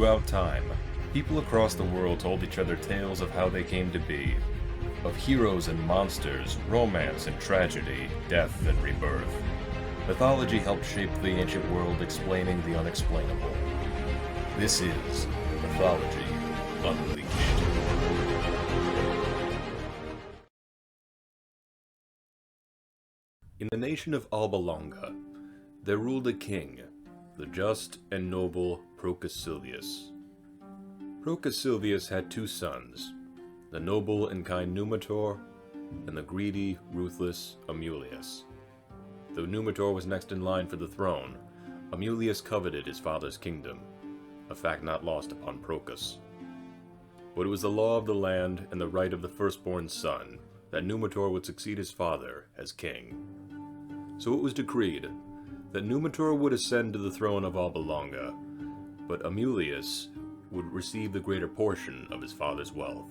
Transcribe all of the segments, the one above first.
Throughout time, people across the world told each other tales of how they came to be, of heroes and monsters, romance and tragedy, death and rebirth. Mythology helped shape the ancient world, explaining the unexplainable. This is Mythology Unleashed. In the nation of Alba Longa, there ruled a king, the just and noble Procus Silvius. Procus Silvius had two sons, the noble and kind Numitor, and the greedy, ruthless Amulius. Though Numitor was next in line for the throne, Amulius coveted his father's kingdom, a fact not lost upon Procus. But it was the law of the land and the right of the firstborn son that Numitor would succeed his father as king. So it was decreed that Numitor would ascend to the throne of Alba Longa, but Amulius would receive the greater portion of his father's wealth.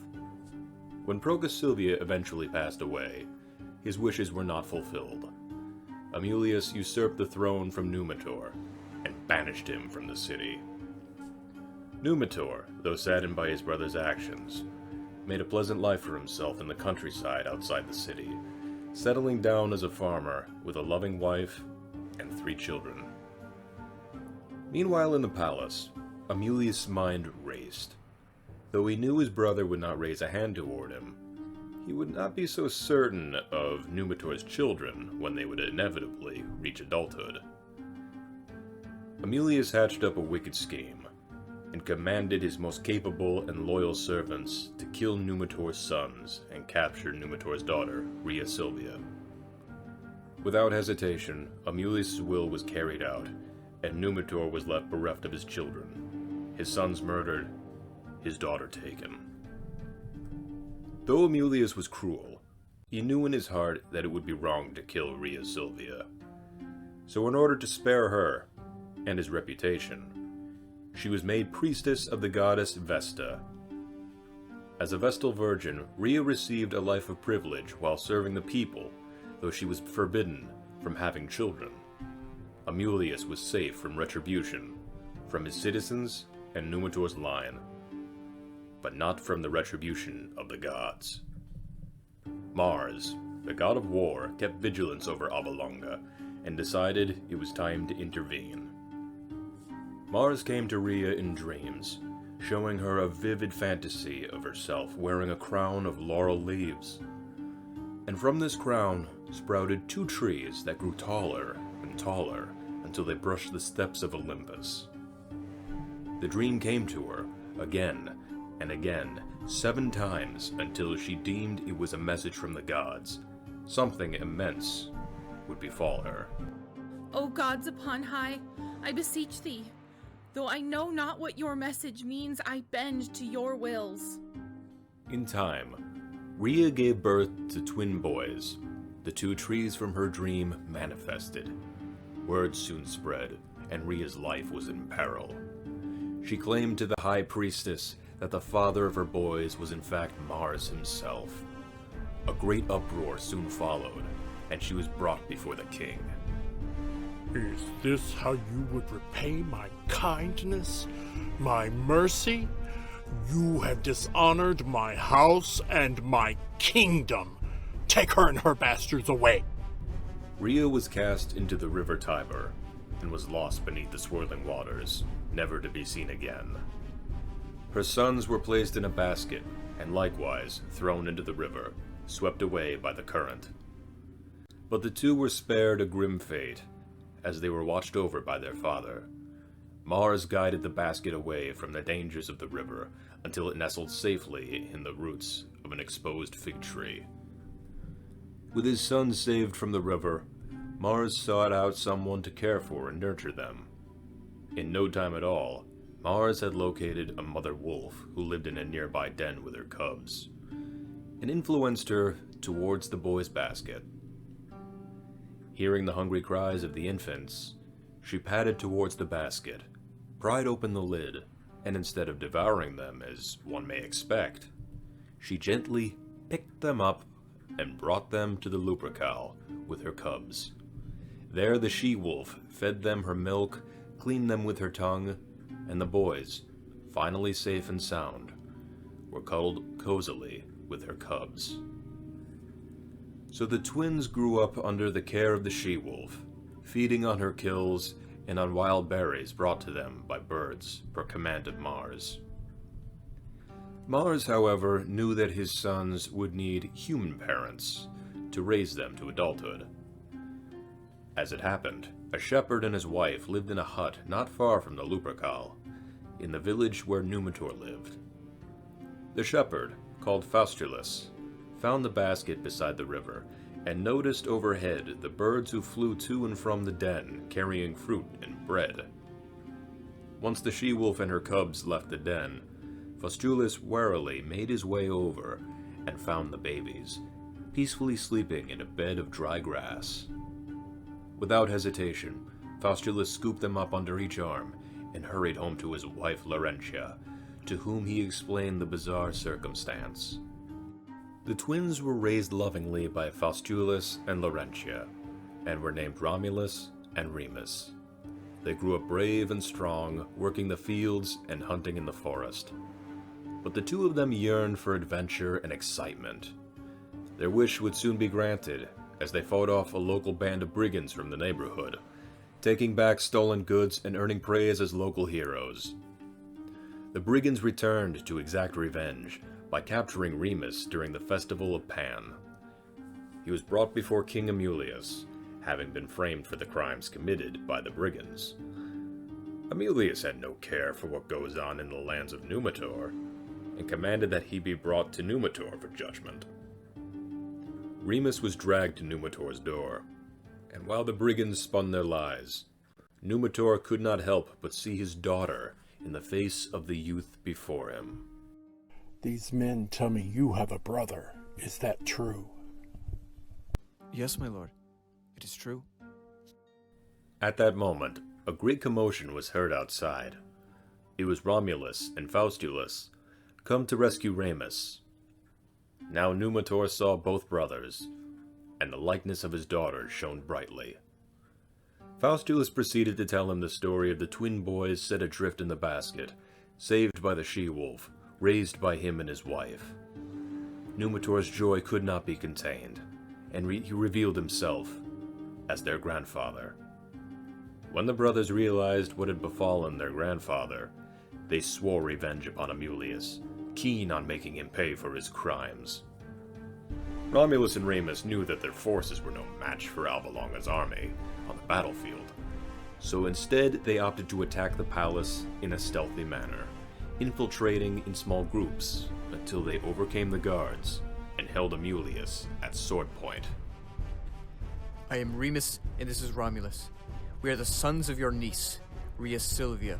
When Procus Silvia eventually passed away, his wishes were not fulfilled. Amulius usurped the throne from Numitor and banished him from the city. Numitor, though saddened by his brother's actions, made a pleasant life for himself in the countryside outside the city, settling down as a farmer with a loving wife and 3 children. Meanwhile in the palace, Amulius' mind raced. Though he knew his brother would not raise a hand toward him, he would not be so certain of Numitor's children when they would inevitably reach adulthood. Amulius hatched up a wicked scheme, and commanded his most capable and loyal servants to kill Numitor's sons and capture Numitor's daughter, Rhea Sylvia. Without hesitation, Amulius' will was carried out, and Numitor was left bereft of his children, his sons murdered, his daughter taken. Though Amulius was cruel, he knew in his heart that it would be wrong to kill Rhea Sylvia. So in order to spare her, and his reputation, she was made priestess of the goddess Vesta. As a Vestal virgin, Rhea received a life of privilege while serving the people, though she was forbidden from having children. Amulius was safe from retribution, from his citizens and Numitor's line, but not from the retribution of the gods. Mars, the god of war, kept vigilance over Alba Longa and decided it was time to intervene. Mars came to Rhea in dreams, showing her a vivid fantasy of herself wearing a crown of laurel leaves. And from this crown sprouted 2 trees that grew taller and taller until they brushed the steps of Olympus. The dream came to her again and again, 7 times, until she deemed it was a message from the gods. Something immense would befall her. O gods upon high, I beseech thee. Though I know not what your message means, I bend to your wills. In time, Rhea gave birth to twin boys. The 2 trees from her dream manifested. Word soon spread, and Rhea's life was in peril. She claimed to the high priestess that the father of her boys was in fact Mars himself. A great uproar soon followed, and she was brought before the king. Is this how you would repay my kindness, my mercy? You have dishonored my house and my kingdom. Take her and her bastards away. Rhea was cast into the river Tiber, and was lost beneath the swirling waters, never to be seen again. Her sons were placed in a basket, and likewise thrown into the river, swept away by the current. But the 2 were spared a grim fate, as they were watched over by their father. Mars guided the basket away from the dangers of the river until it nestled safely in the roots of an exposed fig tree. With his sons saved from the river, Mars sought out someone to care for and nurture them. In no time at all, Mars had located a mother wolf who lived in a nearby den with her cubs, and influenced her towards the boy's basket. Hearing the hungry cries of the infants, she padded towards the basket, pried open the lid, and instead of devouring them as one may expect, she gently picked them up and brought them to the Lupercal with her cubs. There the she-wolf fed them her milk, cleaned them with her tongue, and the boys, finally safe and sound, were cuddled cozily with her cubs. So the twins grew up under the care of the she-wolf, feeding on her kills and on wild berries brought to them by birds per command of Mars. Mars, however, knew that his sons would need human parents to raise them to adulthood. As it happened, a shepherd and his wife lived in a hut not far from the Lupercal, in the village where Numitor lived. The shepherd, called Faustulus, found the basket beside the river and noticed overhead the birds who flew to and from the den carrying fruit and bread. Once the she-wolf and her cubs left the den, Faustulus warily made his way over and found the babies, peacefully sleeping in a bed of dry grass. Without hesitation, Faustulus scooped them up under each arm and hurried home to his wife Laurentia, to whom he explained the bizarre circumstance. The twins were raised lovingly by Faustulus and Laurentia, and were named Romulus and Remus. They grew up brave and strong, working the fields and hunting in the forest. But the two of them yearned for adventure and excitement. Their wish would soon be granted, as they fought off a local band of brigands from the neighborhood, taking back stolen goods and earning praise as local heroes. The brigands returned to exact revenge by capturing Remus during the Festival of Pan. He was brought before King Amulius, having been framed for the crimes committed by the brigands. Amulius had no care for what goes on in the lands of Numitor, and commanded that he be brought to Numitor for judgment. Remus was dragged to Numitor's door, and while the brigands spun their lies, Numitor could not help but see his daughter in the face of the youth before him. These men tell me you have a brother. Is that true? Yes, my lord. It is true. At that moment, a great commotion was heard outside. It was Romulus and Faustulus, come to rescue Remus. Now Numitor saw both brothers, and the likeness of his daughter shone brightly. Faustulus proceeded to tell him the story of the twin boys set adrift in the basket, saved by the she-wolf, raised by him and his wife. Numitor's joy could not be contained, and he revealed himself as their grandfather. When the brothers realized what had befallen their grandfather, they swore revenge upon Amulius, keen on making him pay for his crimes. Romulus and Remus knew that their forces were no match for Albalonga's army on the battlefield, so instead they opted to attack the palace in a stealthy manner, infiltrating in small groups until they overcame the guards and held Amulius at sword point. I am Remus, and this is Romulus. We are the sons of your niece, Rhea Sylvia.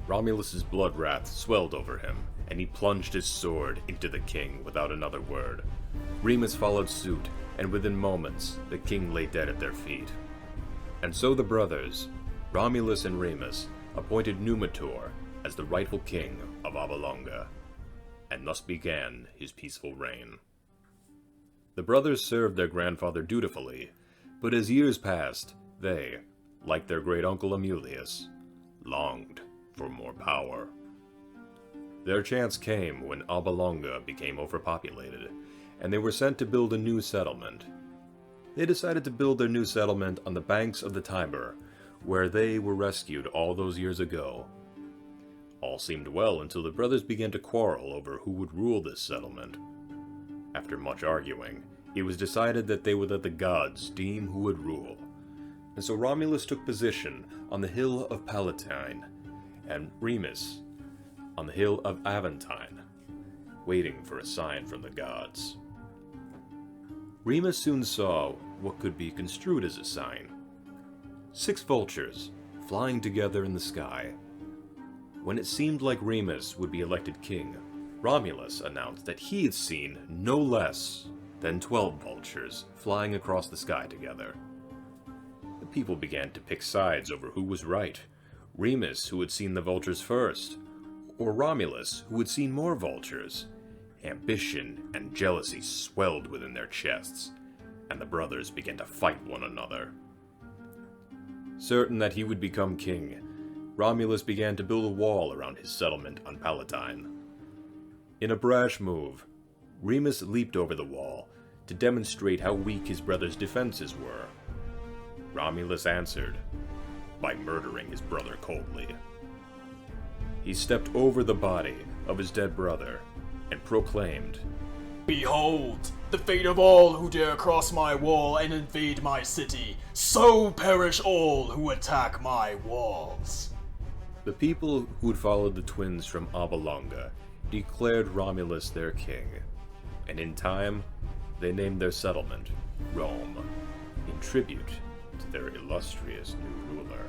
Romulus's blood wrath swelled over him, and he plunged his sword into the king without another word. Remus followed suit, and within moments the king lay dead at their feet. And so the brothers, Romulus and Remus, appointed Numitor as the rightful king of Albalonga, and thus began his peaceful reign. The brothers served their grandfather dutifully, but as years passed, they, like their great-uncle Amulius, longed for more power. Their chance came when Albalonga became overpopulated, and they were sent to build a new settlement. They decided to build their new settlement on the banks of the Tiber, where they were rescued all those years ago. All seemed well until the brothers began to quarrel over who would rule this settlement. After much arguing, it was decided that they would let the gods deem who would rule. And so Romulus took position on the hill of Palatine, and Remus on the hill of Aventine, waiting for a sign from the gods. Remus soon saw what could be construed as a sign. 6 vultures flying together in the sky. When it seemed like Remus would be elected king, Romulus announced that he had seen no less than 12 vultures flying across the sky together. The people began to pick sides over who was right, Remus, who had seen the vultures first, or Romulus, who had seen more vultures. Ambition and jealousy swelled within their chests, and the brothers began to fight one another. Certain that he would become king, Romulus began to build a wall around his settlement on Palatine. In a brash move, Remus leaped over the wall to demonstrate how weak his brother's defenses were. Romulus answered by murdering his brother coldly. He stepped over the body of his dead brother and proclaimed, "Behold, the fate of all who dare cross my wall and invade my city. So perish all who attack my walls." The people who had followed the twins from Abalonga declared Romulus their king, and in time, they named their settlement Rome, in tribute to their illustrious new ruler.